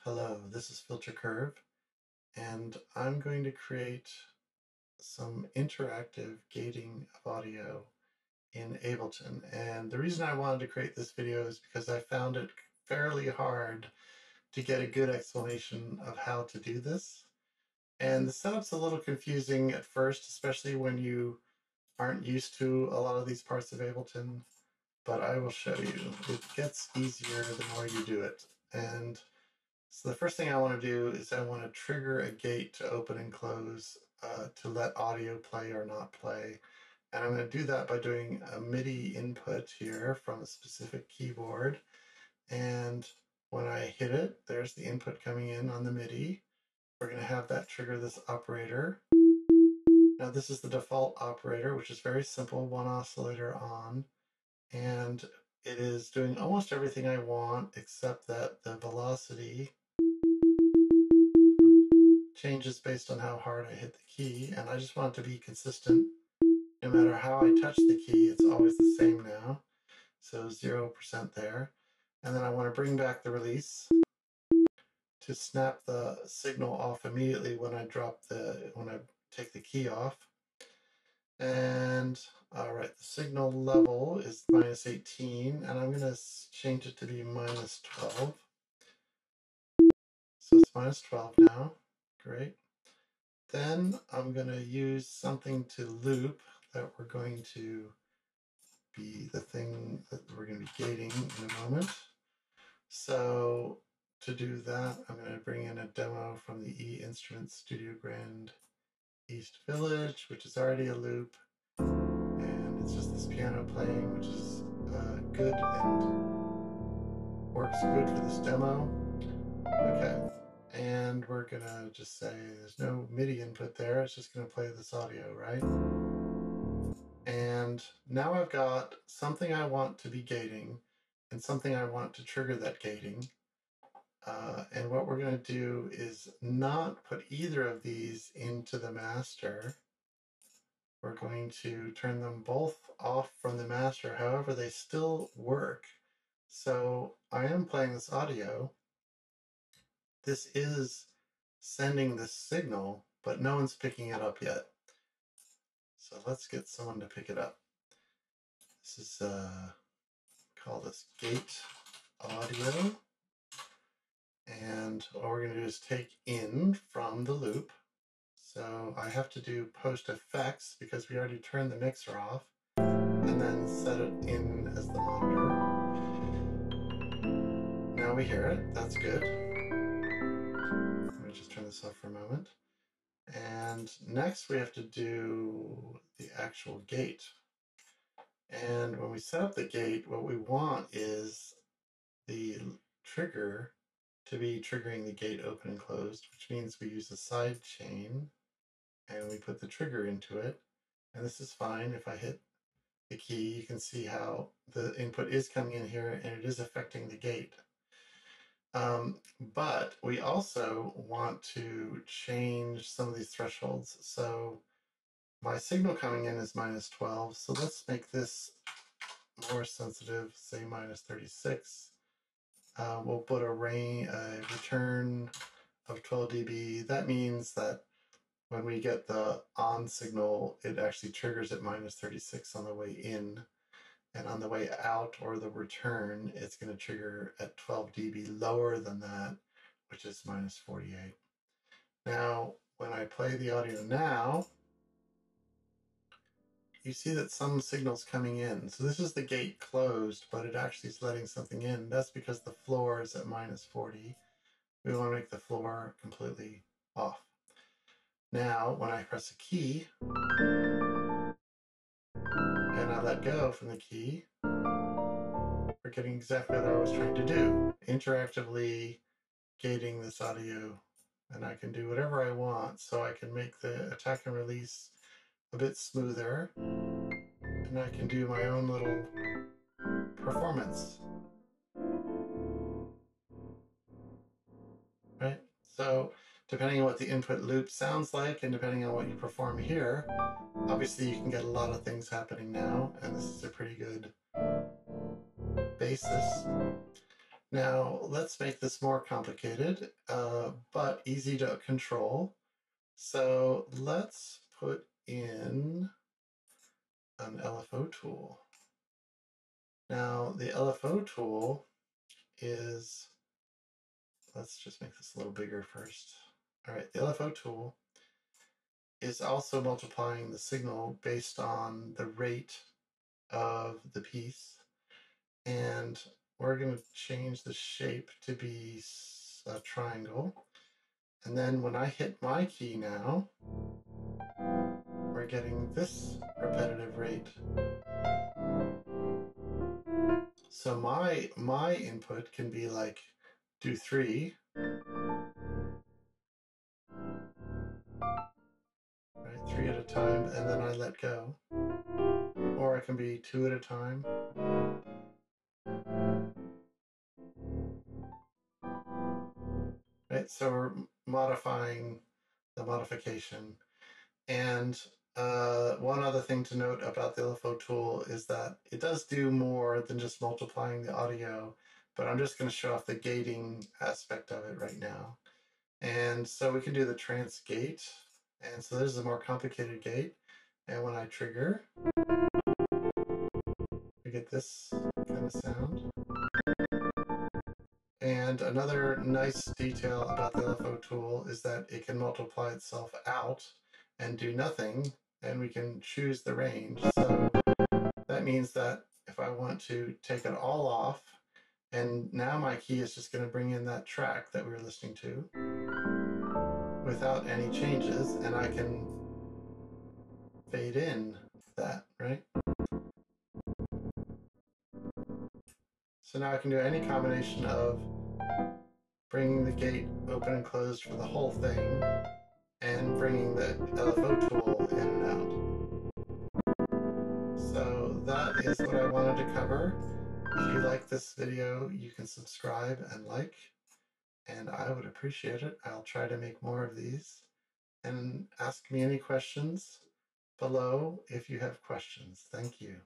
Hello, this is Filter Curve, and I'm going to create some interactive gating of audio in Ableton. And the reason I wanted to create this video is because I found it fairly hard to get a good explanation of how to do this. And the setup's a little confusing at first, especially when you aren't used to a lot of these parts of Ableton, but I will show you. It gets easier the more you do it. And so the first thing I want to do is I want to trigger a gate to open and close to let audio play or not play. And I'm going to do that by doing a MIDI input here from a specific keyboard. And when I hit it, there's the input coming in on the MIDI. We're going to have that trigger this operator. Now this is the default operator, which is very simple, one oscillator on. And it is doing almost everything I want, except that the velocity changes based on how hard I hit the key, and I just want it to be consistent. No matter how I touch the key, it's always the same now. So 0% there. And then I want to bring back the release to snap the signal off immediately when I take the key off. And all right, the signal level is -18, and I'm going to change it to be -12. So it's -12 now. Great. Then I'm going to use something to loop that we're going to be the thing that we're going to be gating in a moment. So to do that, I'm going to bring in a demo from the E Instruments Studio Grand East Village, which is already a loop. And it's just this piano playing, which is good and works good for this demo. Okay. And we're going to just say there's no MIDI input there. It's just going to play this audio, right? And now I've got something I want to be gating and something I want to trigger that gating. And what we're going to do is not put either of these into the master. We're going to turn them both off from the master. However, they still work. So I am playing this audio. This is sending this signal, but no one's picking it up yet. So let's get someone to pick it up. This is, call this gate audio. And what we're going to do is take in from the loop. So I have to do post effects because we already turned the mixer off, and then set it in as the monitor. Now we hear it. That's good. Let me just turn this off for a moment. And next we have to do the actual gate. And when we set up the gate, what we want is the trigger to be triggering the gate open and closed, which means we use a side chain and we put the trigger into it. And this is fine. If I hit the key, you can see how the input is coming in here and it is affecting the gate. But we also want to change some of these thresholds. So my signal coming in is -12. So let's make this more sensitive, say -36. We'll put a return of 12 dB. That means that when we get the on signal, it actually triggers at -36 on the way in. And on the way out, or the return, it's going to trigger at 12 dB lower than that, which is -48. Now, when I play the audio now, you see that some signal's coming in. So this is the gate closed, but it actually is letting something in. That's because the floor is at -40. We want to make the floor completely off. Now, when I press a key, and I let go from the key, we're getting exactly what I was trying to do. Interactively gating this audio, and I can do whatever I want. So I can make the attack and release a bit smoother, and I can do my own little performance. Right? So depending on what the input loop sounds like and depending on what you perform here, obviously you can get a lot of things happening now, and this is a pretty good basis. Now let's make this more complicated, but easy to control. So let's put in an LFOTool. Now the LFOTool is, let's just make this a little bigger first. All right, the LFOTool is also multiplying the signal based on the rate of the piece. And we're going to change the shape to be a triangle. And then when I hit my key now, we're getting this repetitive rate. So my input can be like, do 3. Right, 3 at a time, and then I let go. Or it can be 2 at a time. Right, so we're modifying the modification. And one other thing to note about the LFOTool is that it does do more than just multiplying the audio, but I'm just going to show off the gating aspect of it right now. And so we can do the trance gate. And so this is a more complicated gate. And when I trigger, we get this kind of sound. And another nice detail about the LFOTool is that it can multiply itself out and do nothing, and we can choose the range. So that means that if I want to take it all off, and now my key is just going to bring in that track that we were listening to without any changes, and I can fade in that, right? So now I can do any combination of bringing the gate open and closed for the whole thing and bringing the LFOTool in and out. So that is what I wanted to cover. If you like this video, you can subscribe and like, and I would appreciate it. I'll try to make more of these. And ask me any questions below if you have questions. Thank you.